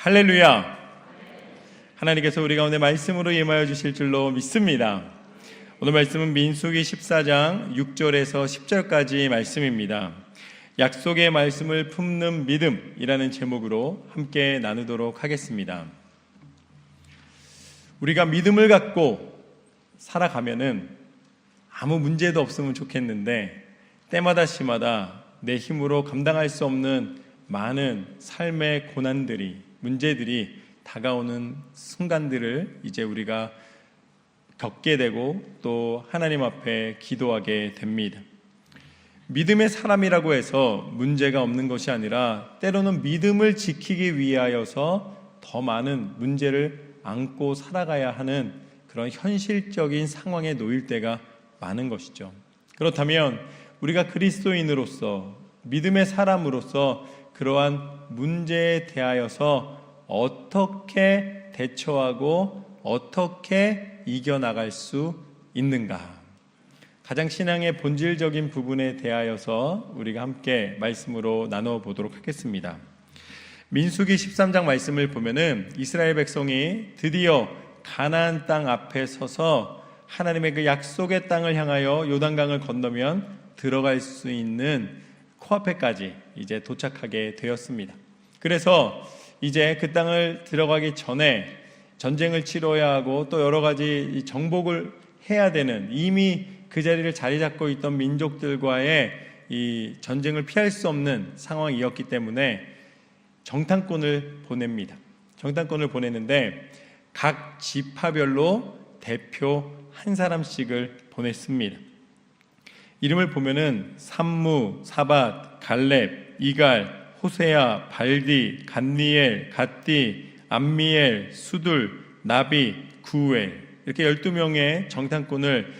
할렐루야. 하나님께서 우리 가운데 말씀으로 임하여 주실 줄로 믿습니다. 오늘 말씀은 민수기 14장 6절에서 10절까지 말씀입니다. 약속의 말씀을 품는 믿음이라는 제목으로 함께 나누도록 하겠습니다. 우리가 믿음을 갖고 살아가면은 아무 문제도 없으면 좋겠는데 때마다 시마다 내 힘으로 감당할 수 없는 많은 삶의 고난들이, 문제들이 다가오는 순간들을 이제 우리가 겪게 되고 또 하나님 앞에 기도하게 됩니다. 믿음의 사람이라고 해서 문제가 없는 것이 아니라 때로는 믿음을 지키기 위하여서 더 많은 문제를 안고 살아가야 하는 그런 현실적인 상황에 놓일 때가 많은 것이죠. 그렇다면 우리가 그리스도인으로서, 믿음의 사람으로서 그러한 문제에 대하여서 어떻게 대처하고 어떻게 이겨나갈 수 있는가? 가장 신앙의 본질적인 부분에 대하여서 우리가 함께 말씀으로 나눠보도록 하겠습니다. 민수기 13장 말씀을 보면은 이스라엘 백성이 드디어 가나안 땅 앞에 서서 하나님의 그 약속의 땅을 향하여 요단강을 건너면 들어갈 수 있는 코앞에까지 이제 도착하게 되었습니다. 그래서 이제 그 땅을 들어가기 전에 전쟁을 치러야 하고 또 여러 가지 정복을 해야 되는, 이미 그 자리를 자리 잡고 있던 민족들과의 이 전쟁을 피할 수 없는 상황이었기 때문에 정탐꾼을 보냅니다. 정탐꾼을 보냈는데 각 지파별로 대표 한 사람씩을 보냈습니다. 이름을 보면은 삼무, 사밧, 갈렙, 이갈, 호세아, 발디, 간니엘, 갓디, 암미엘, 수둘, 나비, 구엘, 이렇게 12명의 정탐꾼을,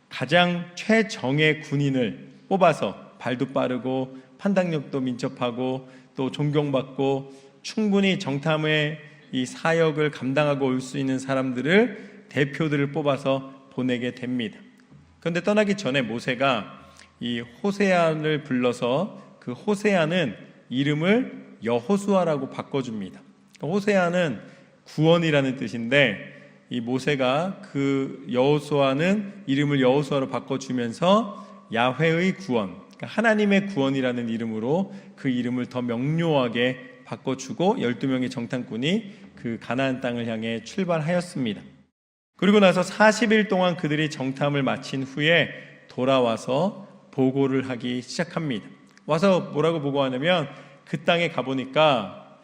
가장 최정예 군인을 뽑아서 발도 빠르고 판단력도 민첩하고 또 존경받고 충분히 정탐의 이 사역을 감당하고 올 수 있는 사람들을, 대표들을 뽑아서 보내게 됩니다. 그런데 떠나기 전에 모세가 이 호세아를 불러서 그 호세아는 이름을 여호수아라고 바꿔줍니다. 호세아는 구원이라는 뜻인데 이 모세가 그 여호수아는 이름을 여호수아로 바꿔주면서 야훼의 구원, 그러니까 하나님의 구원이라는 이름으로 그 이름을 더 명료하게 바꿔주고 12명의 정탐꾼이 그 가나안 땅을 향해 출발하였습니다. 그리고 나서 40일 동안 그들이 정탐을 마친 후에 돌아와서 보고를 하기 시작합니다. 와서 뭐라고 보고하냐면 그 땅에 가보니까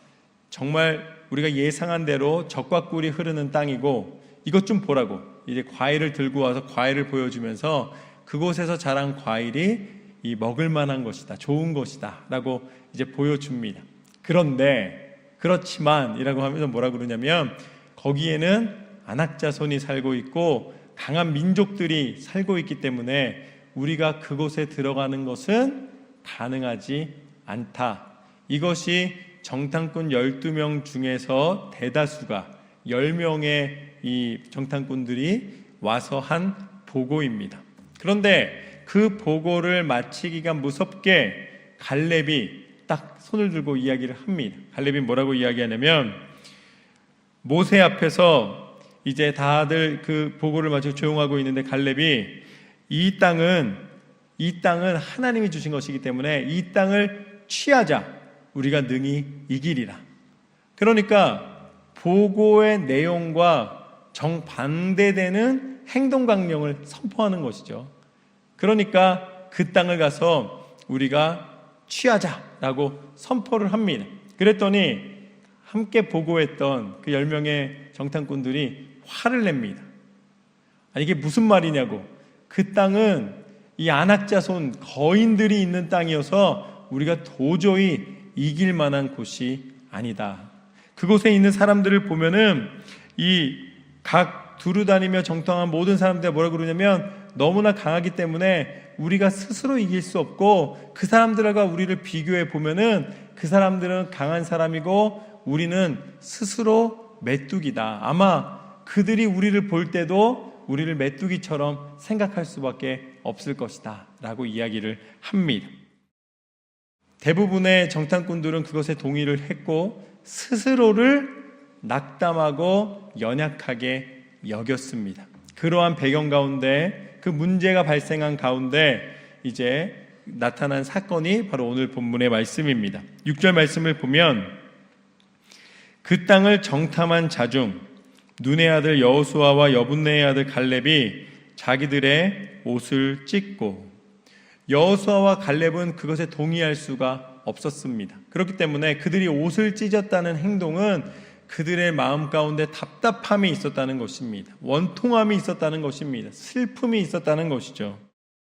정말 우리가 예상한 대로 젖과 꿀이 흐르는 땅이고 이것 좀 보라고, 이제 과일을 들고 와서 과일을 보여주면서 그곳에서 자란 과일이 이 먹을 만한 것이다, 좋은 것이다 라고 이제 보여줍니다. 그런데 그렇지만 이라고 하면서 뭐라 그러냐면 거기에는 안악자손이 살고 있고 강한 민족들이 살고 있기 때문에 우리가 그곳에 들어가는 것은 가능하지 않다. 이것이 정탐꾼 12명 중에서 대다수가 10명의 이 정탐꾼들이 와서 한 보고입니다. 그런데 그 보고를 마치기가 무섭게 갈렙이 딱 손을 들고 이야기를 합니다. 갈렙이 뭐라고 이야기하냐면 모세 앞에서 이제 다들 그 보고를 마치고 조용하고 있는데 갈렙이 이 땅은 하나님이 주신 것이기 때문에 이 땅을 취하자, 우리가 능히 이기리라. 그러니까 보고의 내용과 정반대되는 행동 강령을 선포하는 것이죠. 그러니까 그 땅을 가서 우리가 취하자라고 선포를 합니다. 그랬더니 함께 보고했던 그 10명의 정탐꾼들이 화를 냅니다. 아니 이게 무슨 말이냐고. 그 땅은 이 안악자손 거인들이 있는 땅이어서 우리가 도저히 이길 만한 곳이 아니다. 그곳에 있는 사람들을 보면은 이 각 두루다니며 정탐한 모든 사람들이 뭐라 그러냐면 너무나 강하기 때문에 우리가 스스로 이길 수 없고 그 사람들과 우리를 비교해 보면은 그 사람들은 강한 사람이고 우리는 스스로 메뚜기다. 아마 그들이 우리를 볼 때도 우리를 메뚜기처럼 생각할 수밖에 없을 것이다 라고 이야기를 합니다. 대부분의 정탐꾼들은 그것에 동의를 했고 스스로를 낙담하고 연약하게 여겼습니다. 그러한 배경 가운데, 그 문제가 발생한 가운데 이제 나타난 사건이 바로 오늘 본문의 말씀입니다. 6절 말씀을 보면 그 땅을 정탐한 자 중 눈의 아들 여호수아와 여분네의 아들 갈렙이 자기들의 옷을 찢고, 여호수아와 갈렙은 그것에 동의할 수가 없었습니다. 그렇기 때문에 그들이 옷을 찢었다는 행동은 그들의 마음 가운데 답답함이 있었다는 것입니다. 원통함이 있었다는 것입니다. 슬픔이 있었다는 것이죠.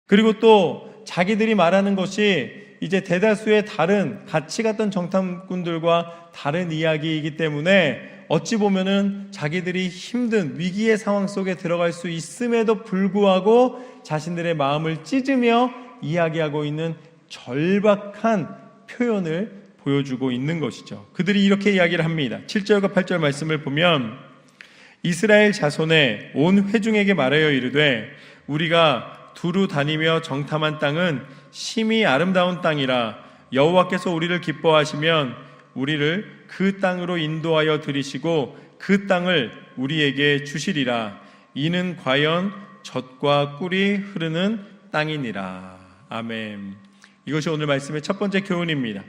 그리고 또 자기들이 말하는 것이 이제 대다수의 다른 같이 갔던 정탐꾼들과 다른 이야기이기 때문에 어찌 보면은 자기들이 힘든 위기의 상황 속에 들어갈 수 있음에도 불구하고 자신들의 마음을 찢으며 이야기하고 있는 절박한 표현을 보여주고 있는 것이죠. 그들이 이렇게 이야기를 합니다. 7절과 8절 말씀을 보면 이스라엘 자손의 온 회중에게 말하여 이르되 우리가 두루 다니며 정탐한 땅은 심히 아름다운 땅이라 여호와께서 우리를 기뻐하시면 우리를 그 땅으로 인도하여 들이시고 그 땅을 우리에게 주시리라. 이는 과연 젖과 꿀이 흐르는 땅이니라. 아멘. 이것이 오늘 말씀의 첫 번째 교훈입니다.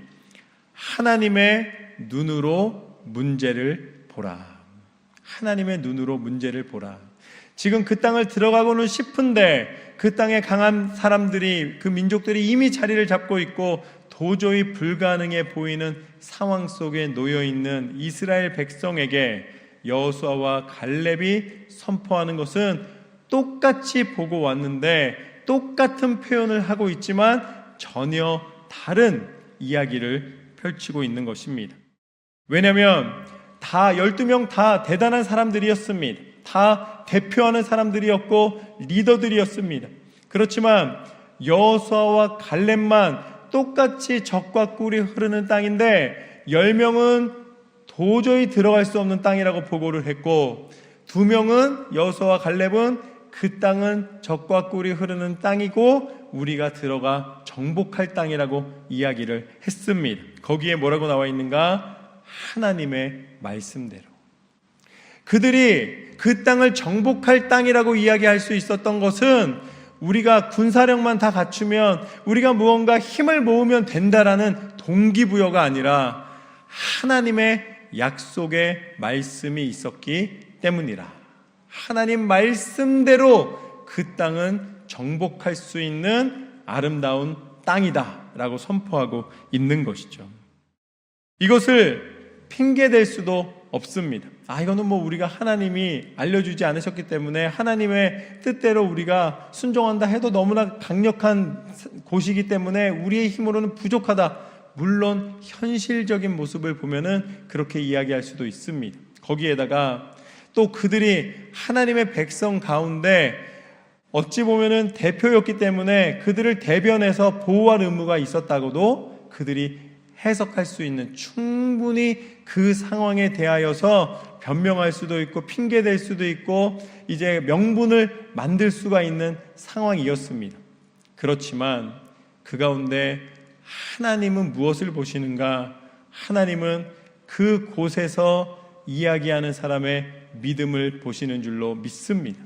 하나님의 눈으로 문제를 보라. 하나님의 눈으로 문제를 보라. 지금 그 땅을 들어가고는 싶은데 그 땅에 강한 사람들이, 그 민족들이 이미 자리를 잡고 있고 도저히 불가능해 보이는 상황 속에 놓여있는 이스라엘 백성에게 여호수아와 갈렙이 선포하는 것은 똑같이 보고 왔는데 똑같은 표현을 하고 있지만 전혀 다른 이야기를 펼치고 있는 것입니다. 왜냐하면 다 12명 다 대단한 사람들이었습니다. 다 대표하는 사람들이었고 리더들이었습니다. 그렇지만 여호수아와 갈렙만 똑같이 젖과 꿀이 흐르는 땅인데 10명은 도저히 들어갈 수 없는 땅이라고 보고를 했고 2명은 여호수아와 갈렙은 그 땅은 젖과 꿀이 흐르는 땅이고 우리가 들어가 정복할 땅이라고 이야기를 했습니다. 거기에 뭐라고 나와 있는가? 하나님의 말씀대로. 그들이 그 땅을 정복할 땅이라고 이야기할 수 있었던 것은 우리가 군사력만 다 갖추면, 우리가 무언가 힘을 모으면 된다라는 동기부여가 아니라 하나님의 약속의 말씀이 있었기 때문이라. 하나님 말씀대로 그 땅은 정복할 수 있는 아름다운 땅이다 라고 선포하고 있는 것이죠. 이것을 핑계댈 수도 없습니다. 이거는 우리가 하나님이 알려주지 않으셨기 때문에 하나님의 뜻대로 우리가 순종한다 해도 너무나 강력한 곳이기 때문에 우리의 힘으로는 부족하다. 물론 현실적인 모습을 보면은 그렇게 이야기할 수도 있습니다. 거기에다가 또 그들이 하나님의 백성 가운데 어찌 보면은 대표였기 때문에 그들을 대변해서 보호할 의무가 있었다고도 그들이 해석할 수 있는, 충분히 그 상황에 대하여서 변명할 수도 있고 핑계댈 수도 있고 이제 명분을 만들 수가 있는 상황이었습니다. 그렇지만 그 가운데 하나님은 무엇을 보시는가? 하나님은 그 곳에서 이야기하는 사람의 믿음을 보시는 줄로 믿습니다.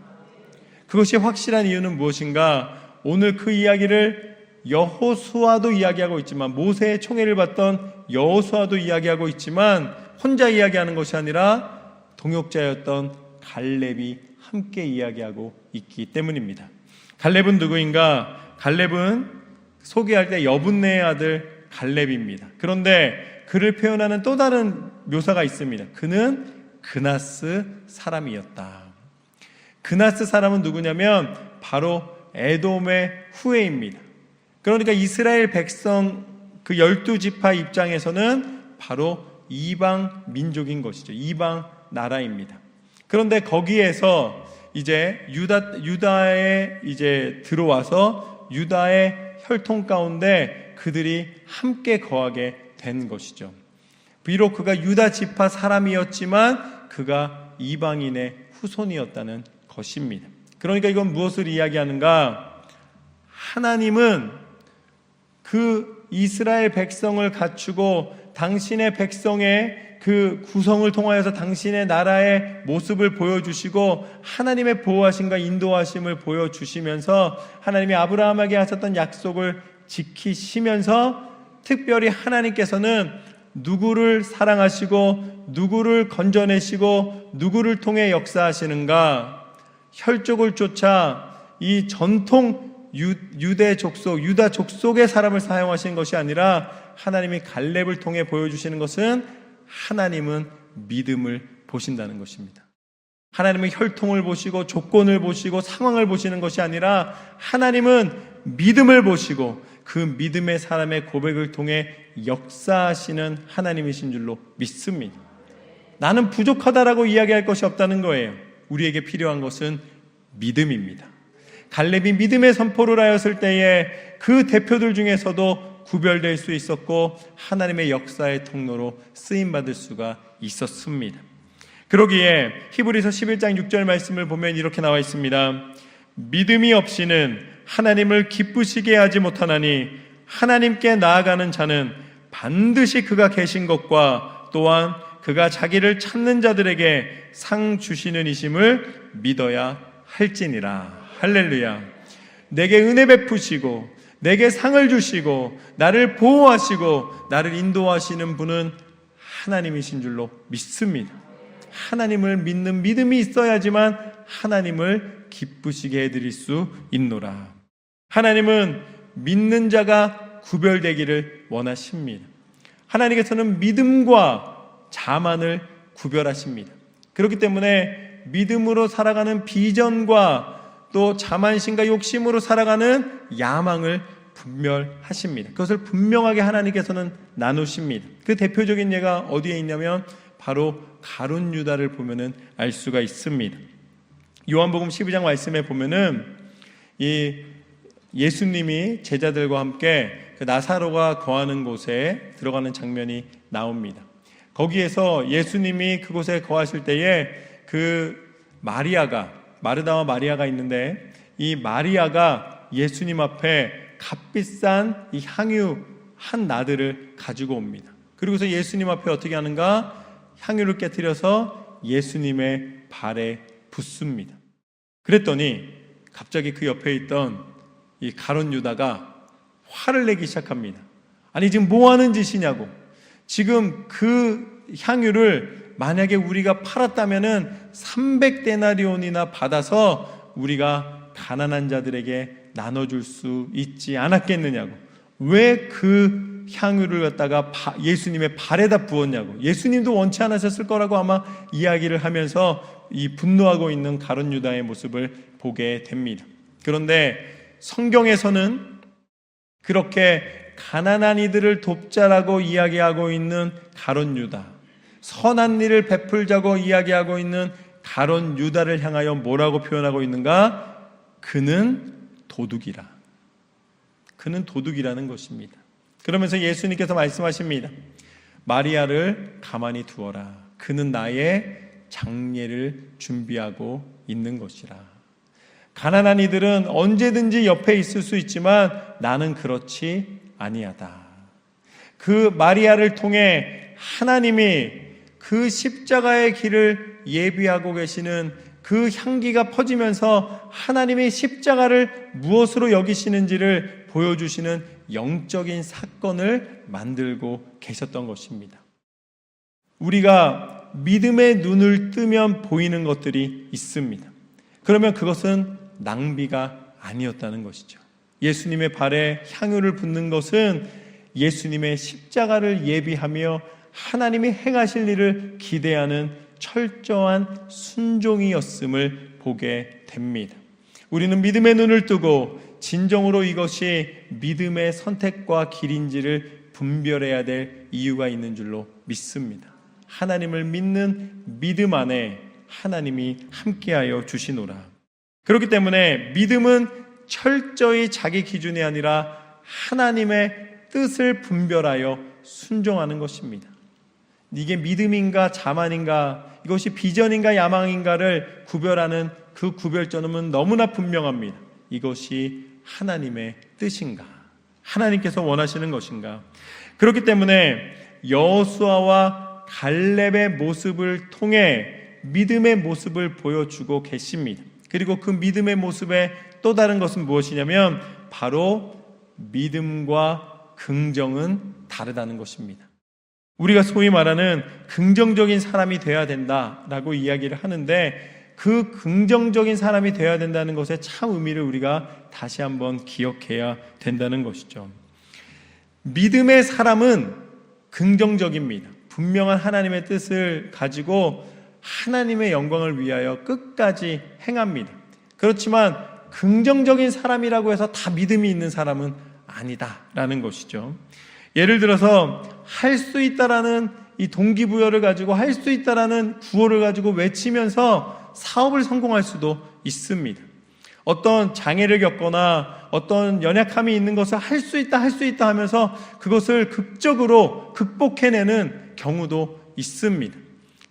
그것이 확실한 이유는 무엇인가? 오늘 그 이야기를 여호수아도 이야기하고 있지만, 모세의 총애를 받던 여호수아도 이야기하고 있지만 혼자 이야기하는 것이 아니라 동역자였던 갈렙이 함께 이야기하고 있기 때문입니다. 갈렙은 누구인가? 갈렙은 소개할 때 여분네의 아들 갈렙입니다. 그런데 그를 표현하는 또 다른 묘사가 있습니다. 그는 그나스 사람이었다. 그나스 사람은 누구냐면 바로 에돔의 후예입니다. 그러니까 이스라엘 백성 그 12지파 입장에서는 바로 이방 민족인 것이죠. 이방 나라입니다. 그런데 거기에서 이제 유다에 이제 들어와서 유다의 혈통 가운데 그들이 함께 거하게 된 것이죠. 비록 그가 유다 지파 사람이었지만 그가 이방인의 후손이었다는 것입니다. 그러니까 이건 무엇을 이야기하는가? 하나님은 그 이스라엘 백성을 갖추고 당신의 백성의 그 구성을 통하여서 당신의 나라의 모습을 보여주시고 하나님의 보호하심과 인도하심을 보여주시면서 하나님이 아브라함에게 하셨던 약속을 지키시면서 특별히 하나님께서는 누구를 사랑하시고 누구를 건져내시고 누구를 통해 역사하시는가? 혈족을 쫓아 이 전통 유대 족속, 유다 족속의 사람을 사용하신 것이 아니라 하나님이 갈렙을 통해 보여주시는 것은 하나님은 믿음을 보신다는 것입니다. 하나님은 혈통을 보시고 조건을 보시고 상황을 보시는 것이 아니라 하나님은 믿음을 보시고 그 믿음의 사람의 고백을 통해 역사하시는 하나님이신 줄로 믿습니다. 나는 부족하다라고 이야기할 것이 없다는 거예요. 우리에게 필요한 것은 믿음입니다. 갈렙이 믿음의 선포를 하였을 때에 그 대표들 중에서도 구별될 수 있었고 하나님의 역사의 통로로 쓰임받을 수가 있었습니다. 그러기에 히브리서 11장 6절 말씀을 보면 이렇게 나와 있습니다. 믿음이 없이는 하나님을 기쁘시게 하지 못하나니 하나님께 나아가는 자는 반드시 그가 계신 것과 또한 그가 자기를 찾는 자들에게 상 주시는 이심을 믿어야 할지니라. 할렐루야. 내게 은혜 베푸시고 내게 상을 주시고 나를 보호하시고 나를 인도하시는 분은 하나님이신 줄로 믿습니다. 하나님을 믿는 믿음이 있어야지만 하나님을 기쁘시게 해드릴 수 있노라. 하나님은 믿는 자가 구별되기를 원하십니다. 하나님께서는 믿음과 자만을 구별하십니다. 그렇기 때문에 믿음으로 살아가는 비전과 또 자만심과 욕심으로 살아가는 야망을 분별하십니다. 그것을 분명하게 하나님께서는 나누십니다. 그 대표적인 예가 어디에 있냐면 바로 가룟 유다를 보면은 알 수가 있습니다. 요한복음 12장 말씀에 보면은 이 예수님이 제자들과 함께 그 나사로가 거하는 곳에 들어가는 장면이 나옵니다. 거기에서 예수님이 그곳에 거하실 때에 그 마르다와 마리아가 있는데 이 마리아가 예수님 앞에 값비싼 이 향유 한 나들을 가지고 옵니다. 그리고서 예수님 앞에 어떻게 하는가? 향유를 깨뜨려서 예수님의 발에 붓습니다. 그랬더니 갑자기 그 옆에 있던 이 가룟 유다가 화를 내기 시작합니다. 아니 지금 뭐 하는 짓이냐고. 지금 그 향유를 만약에 우리가 팔았다면은 300데나리온이나 받아서 우리가 가난한 자들에게 나눠줄 수 있지 않았겠느냐고. 왜 그 향유를 갖다가 예수님의 발에다 부었냐고. 예수님도 원치 않으셨을 거라고 아마 이야기를 하면서 이 분노하고 있는 가룟 유다의 모습을 보게 됩니다. 그런데 성경에서는 그렇게 가난한 이들을 돕자라고 이야기하고 있는 가룟 유다, 선한 일을 베풀자고 이야기하고 있는 가룟 유다를 향하여 뭐라고 표현하고 있는가? 그는 도둑이라. 그는 도둑이라는 것입니다. 그러면서 예수님께서 말씀하십니다. 마리아를 가만히 두어라. 그는 나의 장례를 준비하고 있는 것이라. 가난한 이들은 언제든지 옆에 있을 수 있지만 나는 그렇지 아니하다. 그 마리아를 통해 하나님이 그 십자가의 길을 예비하고 계시는 그 향기가 퍼지면서 하나님이 십자가를 무엇으로 여기시는지를 보여주시는 영적인 사건을 만들고 계셨던 것입니다. 우리가 믿음의 눈을 뜨면 보이는 것들이 있습니다. 그러면 그것은 낭비가 아니었다는 것이죠. 예수님의 발에 향유를 붓는 것은 예수님의 십자가를 예비하며 하나님이 행하실 일을 기대하는 철저한 순종이었음을 보게 됩니다. 우리는 믿음의 눈을 뜨고 진정으로 이것이 믿음의 선택과 길인지를 분별해야 될 이유가 있는 줄로 믿습니다. 하나님을 믿는 믿음 안에 하나님이 함께하여 주시노라. 그렇기 때문에 믿음은 철저히 자기 기준이 아니라 하나님의 뜻을 분별하여 순종하는 것입니다. 이게 믿음인가 자만인가, 이것이 비전인가 야망인가를 구별하는 그 구별점은 너무나 분명합니다. 이것이 하나님의 뜻인가, 하나님께서 원하시는 것인가? 그렇기 때문에 여호수아와 갈렙의 모습을 통해 믿음의 모습을 보여주고 계십니다. 그리고 그 믿음의 모습의 또 다른 것은 무엇이냐면 바로 믿음과 긍정은 다르다는 것입니다. 우리가 소위 말하는 긍정적인 사람이 되어야 된다라고 이야기를 하는데 그 긍정적인 사람이 되어야 된다는 것의 참 의미를 우리가 다시 한번 기억해야 된다는 것이죠. 믿음의 사람은 긍정적입니다. 분명한 하나님의 뜻을 가지고 하나님의 영광을 위하여 끝까지 행합니다. 그렇지만 긍정적인 사람이라고 해서 다 믿음이 있는 사람은 아니다라는 것이죠. 예를 들어서 할 수 있다라는 이 동기부여를 가지고 할 수 있다라는 구호를 가지고 외치면서 사업을 성공할 수도 있습니다. 어떤 장애를 겪거나 어떤 연약함이 있는 것을 할 수 있다 하면서 그것을 극적으로 극복해내는 경우도 있습니다.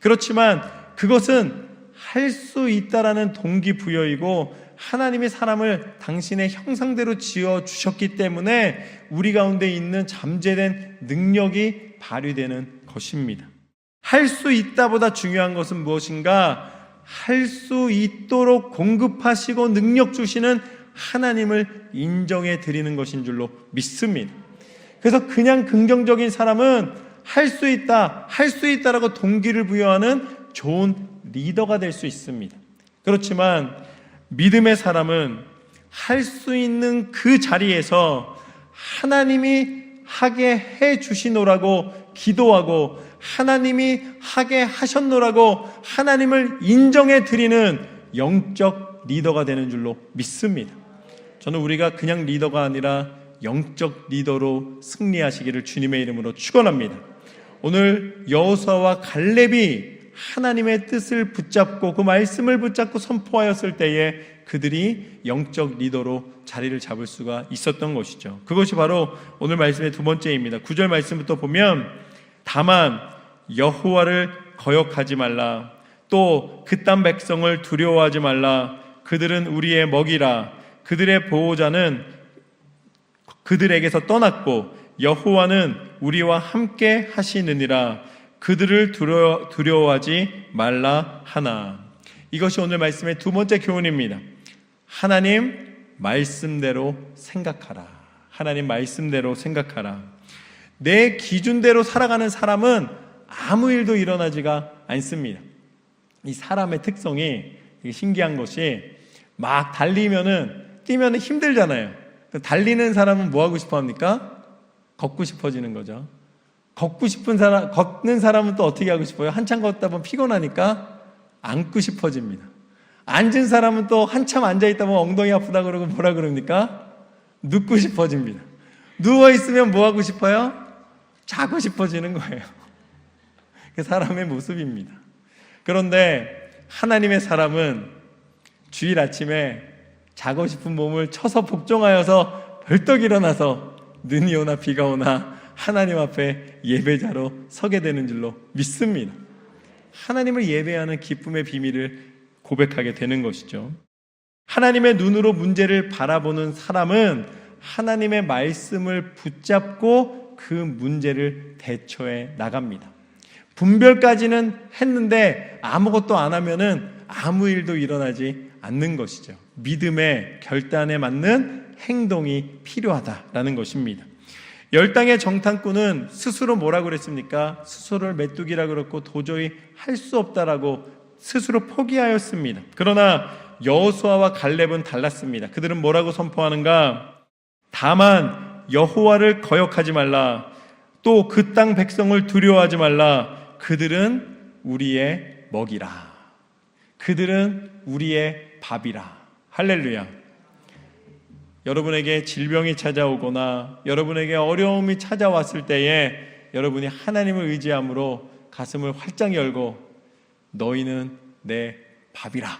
그렇지만 그것은 할 수 있다라는 동기부여이고 하나님이 사람을 당신의 형상대로 지어주셨기 때문에 우리 가운데 있는 잠재된 능력이 발휘되는 것입니다. 할 수 있다보다 중요한 것은 무엇인가? 할 수 있도록 공급하시고 능력 주시는 하나님을 인정해 드리는 것인 줄로 믿습니다. 그래서 그냥 긍정적인 사람은 할 수 있다라고 동기를 부여하는 좋은 리더가 될 수 있습니다. 그렇지만 믿음의 사람은 할 수 있는 그 자리에서 하나님이 하게 해 주시노라고 기도하고 하나님이 하게 하셨노라고 하나님을 인정해 드리는 영적 리더가 되는 줄로 믿습니다. 저는 우리가 그냥 리더가 아니라 영적 리더로 승리하시기를 주님의 이름으로 축원합니다. 오늘 여호수아와 갈렙이 하나님의 뜻을 붙잡고 그 말씀을 붙잡고 선포하였을 때에 그들이 영적 리더로 자리를 잡을 수가 있었던 것이죠. 그것이 바로 오늘 말씀의 두 번째입니다. 9절 말씀부터 보면 다만 여호와를 거역하지 말라. 또 그 땅 백성을 두려워하지 말라. 그들은 우리의 먹이라. 그들의 보호자는 그들에게서 떠났고 여호와는 우리와 함께 하시느니라. 그들을 두려워하지 말라 하나. 이것이 오늘 말씀의 두 번째 교훈입니다. 하나님 말씀대로 생각하라. 하나님 말씀대로 생각하라. 내 기준대로 살아가는 사람은 아무 일도 일어나지가 않습니다. 이 사람의 특성이 되게 신기한 것이 막 뛰면은 힘들잖아요. 달리는 사람은 뭐 하고 싶어 합니까? 걷고 싶어지는 거죠. 걷는 사람은 또 어떻게 하고 싶어요? 한참 걷다 보면 피곤하니까 앉고 싶어집니다. 앉은 사람은 또 한참 앉아있다 보면 엉덩이 아프다 그러고 뭐라 그럽니까? 눕고 싶어집니다. 누워있으면 뭐 하고 싶어요? 자고 싶어지는 거예요. 그 사람의 모습입니다. 그런데 하나님의 사람은 주일 아침에 자고 싶은 몸을 쳐서 복종하여서 벌떡 일어나서 눈이 오나 비가 오나 하나님 앞에 예배자로 서게 되는 줄로 믿습니다. 하나님을 예배하는 기쁨의 비밀을 고백하게 되는 것이죠. 하나님의 눈으로 문제를 바라보는 사람은 하나님의 말씀을 붙잡고 그 문제를 대처해 나갑니다. 분별까지는 했는데 아무것도 안 하면은 아무 일도 일어나지 않는 것이죠. 믿음의 결단에 맞는 행동이 필요하다라는 것입니다. 열당의 정탐꾼은 스스로 뭐라고 그랬습니까? 스스로를 메뚜기라 그랬고 도저히 할 수 없다라고 스스로 포기하였습니다. 그러나 여호수아와 갈렙은 달랐습니다. 그들은 뭐라고 선포하는가? 다만 여호와를 거역하지 말라. 또 그 땅 백성을 두려워하지 말라. 그들은 우리의 먹이라. 그들은 우리의 밥이라. 할렐루야. 여러분에게 질병이 찾아오거나 여러분에게 어려움이 찾아왔을 때에 여러분이 하나님을 의지함으로 가슴을 활짝 열고 너희는 내 밥이라.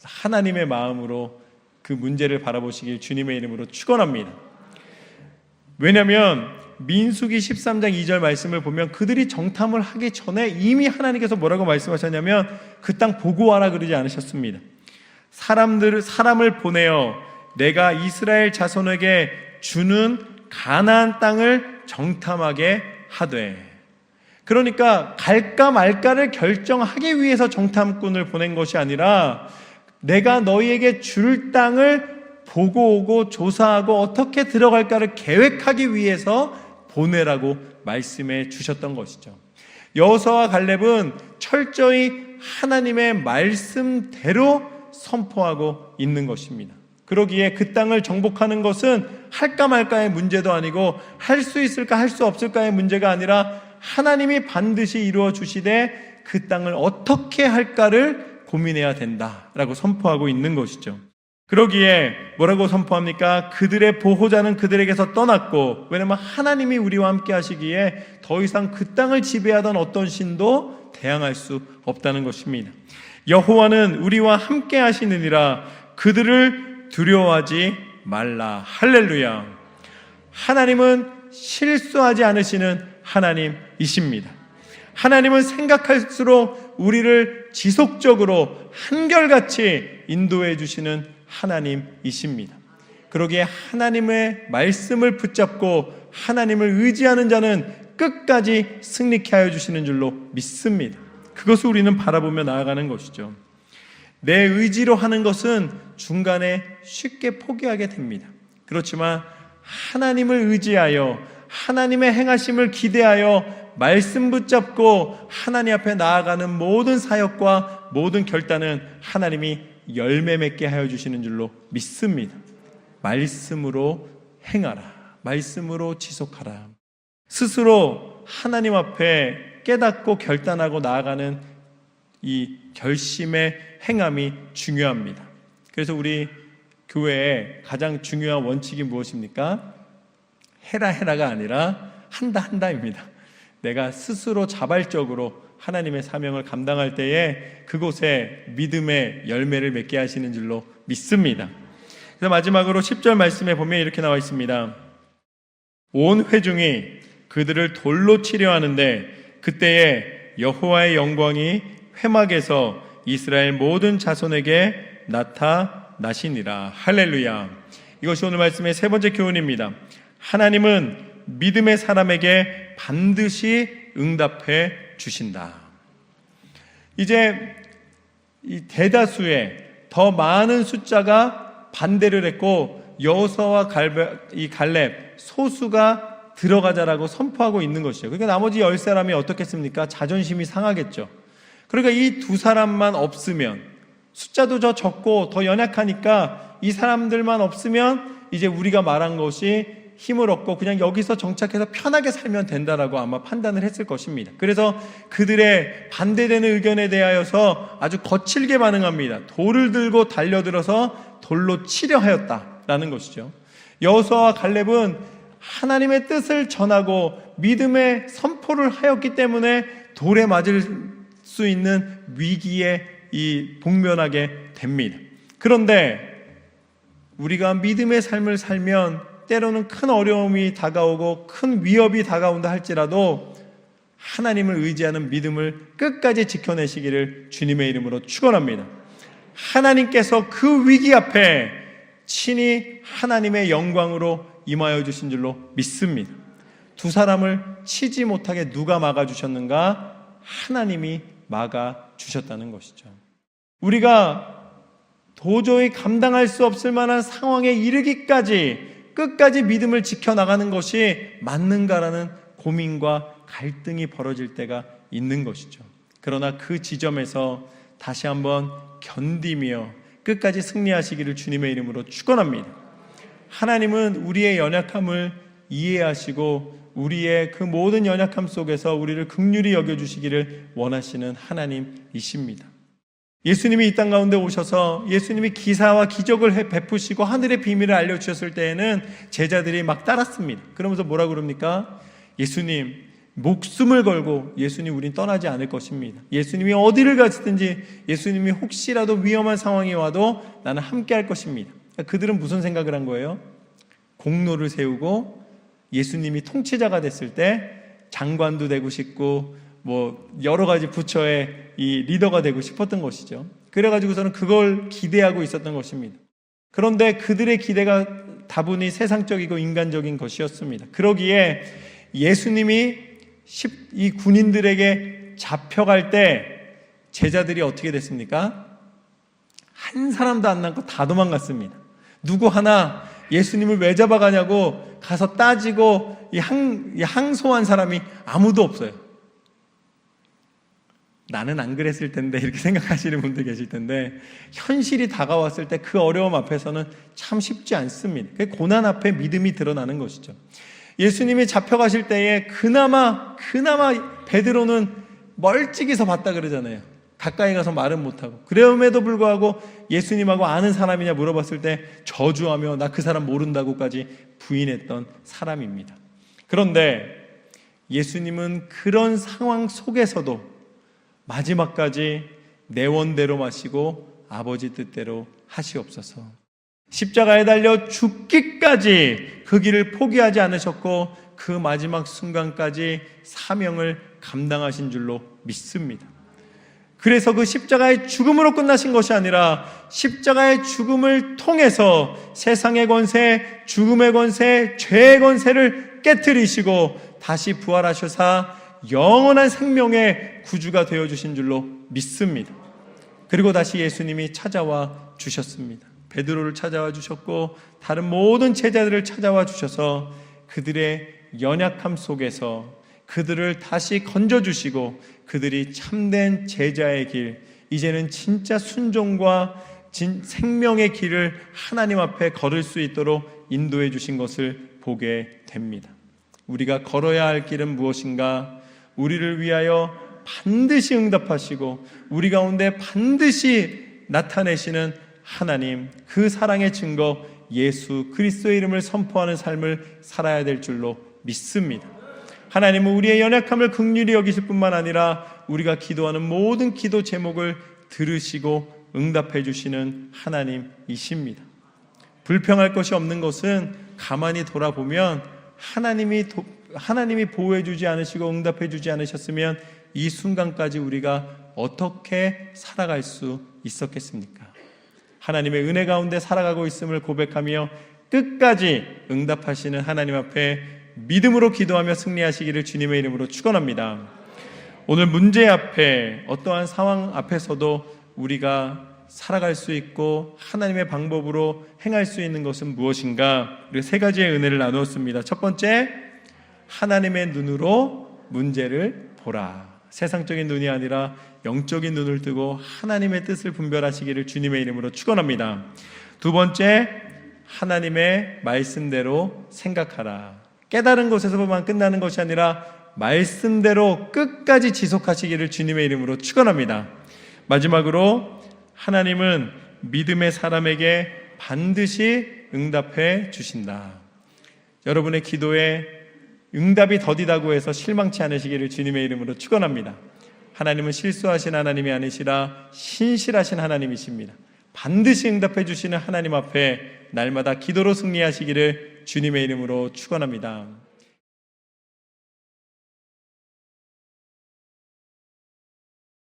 하나님의 마음으로 그 문제를 바라보시길 주님의 이름으로 축원합니다. 왜냐하면 민수기 13장 2절 말씀을 보면 그들이 정탐을 하기 전에 이미 하나님께서 뭐라고 말씀하셨냐면 그 땅 보고 와라 그러지 않으셨습니다. 사람을 보내어 내가 이스라엘 자손에게 주는 가나안 땅을 정탐하게 하되. 그러니까 갈까 말까를 결정하기 위해서 정탐꾼을 보낸 것이 아니라 내가 너희에게 줄 땅을 보고 오고 조사하고 어떻게 들어갈까를 계획하기 위해서 보내라고 말씀해 주셨던 것이죠. 여호수아와 갈렙은 철저히 하나님의 말씀대로 선포하고 있는 것입니다. 그러기에 그 땅을 정복하는 것은 할까 말까의 문제도 아니고 할 수 있을까 할 수 없을까의 문제가 아니라 하나님이 반드시 이루어 주시되 그 땅을 어떻게 할까를 고민해야 된다라고 선포하고 있는 것이죠. 그러기에 뭐라고 선포합니까? 그들의 보호자는 그들에게서 떠났고, 왜냐하면 하나님이 우리와 함께 하시기에 더 이상 그 땅을 지배하던 어떤 신도 대항할 수 없다는 것입니다. 여호와는 우리와 함께 하시느니라 그들을 두려워하지 말라. 할렐루야. 하나님은 실수하지 않으시는 하나님이십니다. 하나님은 생각할수록 우리를 지속적으로 한결같이 인도해 주시는 하나님이십니다. 그러기에 하나님의 말씀을 붙잡고 하나님을 의지하는 자는 끝까지 승리케 하여 주시는 줄로 믿습니다. 그것을 우리는 바라보며 나아가는 것이죠. 내 의지로 하는 것은 중간에 쉽게 포기하게 됩니다. 그렇지만 하나님을 의지하여 하나님의 행하심을 기대하여 말씀 붙잡고 하나님 앞에 나아가는 모든 사역과 모든 결단은 하나님이 열매 맺게 하여 주시는 줄로 믿습니다. 말씀으로 행하라. 말씀으로 지속하라. 스스로 하나님 앞에 깨닫고 결단하고 나아가는 이 결심의 행함이 중요합니다. 그래서 우리 교회의 가장 중요한 원칙이 무엇입니까? 해라가 아니라 한다입니다. 내가 스스로 자발적으로 하나님의 사명을 감당할 때에 그곳에 믿음의 열매를 맺게 하시는 줄로 믿습니다. 그래서 마지막으로 10절 말씀에 보면 이렇게 나와 있습니다. 온 회중이 그들을 돌로 치려 하는데 그때에 여호와의 영광이 회막에서 이스라엘 모든 자손에게 나타나시니라. 할렐루야. 이것이 오늘 말씀의 세 번째 교훈입니다. 하나님은 믿음의 사람에게 반드시 응답해 주신다. 이제 이 대다수의 더 많은 숫자가 반대를 했고 여호수아와 갈렙 소수가 들어가자라고 선포하고 있는 것이죠. 그러니까 나머지 10사람이 어떻겠습니까? 자존심이 상하겠죠. 그러니까 이 두 사람만 없으면, 숫자도 더 적고 더 연약하니까 이 사람들만 없으면 이제 우리가 말한 것이 힘을 얻고 그냥 여기서 정착해서 편하게 살면 된다라고 아마 판단을 했을 것입니다. 그래서 그들의 반대되는 의견에 대하여서 아주 거칠게 반응합니다. 돌을 들고 달려들어서 돌로 치려 하였다라는 것이죠. 여호수아와 갈렙은 하나님의 뜻을 전하고 믿음의 선포를 하였기 때문에 돌에 맞을 수 있는 위기에 복면하게 됩니다. 그런데 우리가 믿음의 삶을 살면 때로는 큰 어려움이 다가오고 큰 위협이 다가온다 할지라도 하나님을 의지하는 믿음을 끝까지 지켜내시기를 주님의 이름으로 축원합니다. 하나님께서 그 위기 앞에 친히 하나님의 영광으로 임하여 주신 줄로 믿습니다. 두 사람을 치지 못하게 누가 막아주셨는가? 하나님이 막아주셨다는 것이죠. 우리가 도저히 감당할 수 없을 만한 상황에 이르기까지 끝까지 믿음을 지켜나가는 것이 맞는가라는 고민과 갈등이 벌어질 때가 있는 것이죠. 그러나 그 지점에서 다시 한번 견디며 끝까지 승리하시기를 주님의 이름으로 축원합니다. 하나님은 우리의 연약함을 이해하시고 우리의 그 모든 연약함 속에서 우리를 긍휼히 여겨주시기를 원하시는 하나님이십니다. 예수님이 이 땅 가운데 오셔서 예수님이 기사와 기적을 베푸시고 하늘의 비밀을 알려주셨을 때에는 제자들이 막 따랐습니다. 그러면서 뭐라 그럽니까? 예수님, 목숨을 걸고 예수님 우린 떠나지 않을 것입니다. 예수님이 어디를 가시든지 예수님이 혹시라도 위험한 상황이 와도 나는 함께 할 것입니다. 그들은 무슨 생각을 한 거예요? 공로를 세우고 예수님이 통치자가 됐을 때 장관도 되고 싶고 여러 가지 부처의 이 리더가 되고 싶었던 것이죠. 그래가지고서는 그걸 기대하고 있었던 것입니다. 그런데 그들의 기대가 다분히 세상적이고 인간적인 것이었습니다. 그러기에 예수님이 이 군인들에게 잡혀갈 때 제자들이 어떻게 됐습니까? 한 사람도 안 남고 다 도망갔습니다. 누구 하나 예수님을 왜 잡아가냐고 가서 따지고 항소한 사람이 아무도 없어요. 나는 안 그랬을 텐데 이렇게 생각하시는 분들 계실 텐데, 현실이 다가왔을 때 그 어려움 앞에서는 참 쉽지 않습니다. 그 고난 앞에 믿음이 드러나는 것이죠. 예수님이 잡혀가실 때에 그나마 베드로는 멀찍이서 봤다 그러잖아요. 가까이 가서 말은 못하고. 그럼에도 불구하고 예수님하고 아는 사람이냐 물어봤을 때 저주하며 나 그 사람 모른다고까지 부인했던 사람입니다. 그런데 예수님은 그런 상황 속에서도 마지막까지 내 원대로 마시고 아버지 뜻대로 하시옵소서. 십자가에 달려 죽기까지 그 길을 포기하지 않으셨고 그 마지막 순간까지 사명을 감당하신 줄로 믿습니다. 그래서 그 십자가의 죽음으로 끝나신 것이 아니라 십자가의 죽음을 통해서 세상의 권세, 죽음의 권세, 죄의 권세를 깨트리시고 다시 부활하셔서 영원한 생명의 구주가 되어주신 줄로 믿습니다. 그리고 다시 예수님이 찾아와 주셨습니다. 베드로를 찾아와 주셨고 다른 모든 제자들을 찾아와 주셔서 그들의 연약함 속에서 그들을 다시 건져주시고 그들이 참된 제자의 길, 이제는 진짜 순종과 생명의 길을 하나님 앞에 걸을 수 있도록 인도해 주신 것을 보게 됩니다. 우리가 걸어야 할 길은 무엇인가? 우리를 위하여 반드시 응답하시고 우리 가운데 반드시 나타내시는 하나님, 그 사랑의 증거 예수 그리스도의 이름을 선포하는 삶을 살아야 될 줄로 믿습니다. 하나님은 우리의 연약함을 긍휼히 여기실 뿐만 아니라 우리가 기도하는 모든 기도 제목을 들으시고 응답해 주시는 하나님이십니다. 불평할 것이 없는 것은 가만히 돌아보면 하나님이 보호해 주지 않으시고 응답해 주지 않으셨으면 이 순간까지 우리가 어떻게 살아갈 수 있었겠습니까? 하나님의 은혜 가운데 살아가고 있음을 고백하며 끝까지 응답하시는 하나님 앞에 믿음으로 기도하며 승리하시기를 주님의 이름으로 축원합니다. 오늘 문제 앞에 어떠한 상황 앞에서도 우리가 살아갈 수 있고 하나님의 방법으로 행할 수 있는 것은 무엇인가? 우리가 세 가지의 은혜를 나누었습니다. 첫 번째, 하나님의 눈으로 문제를 보라. 세상적인 눈이 아니라 영적인 눈을 뜨고 하나님의 뜻을 분별하시기를 주님의 이름으로 축원합니다. 두 번째, 하나님의 말씀대로 생각하라. 깨달은 것에서만 끝나는 것이 아니라 말씀대로 끝까지 지속하시기를 주님의 이름으로 축원합니다. 마지막으로 하나님은 믿음의 사람에게 반드시 응답해 주신다. 여러분의 기도에 응답이 더디다고 해서 실망치 않으시기를 주님의 이름으로 축원합니다. 하나님은 실수하신 하나님이 아니시라 신실하신 하나님이십니다. 반드시 응답해 주시는 하나님 앞에 날마다 기도로 승리하시기를 주님의 이름으로 축원합니다.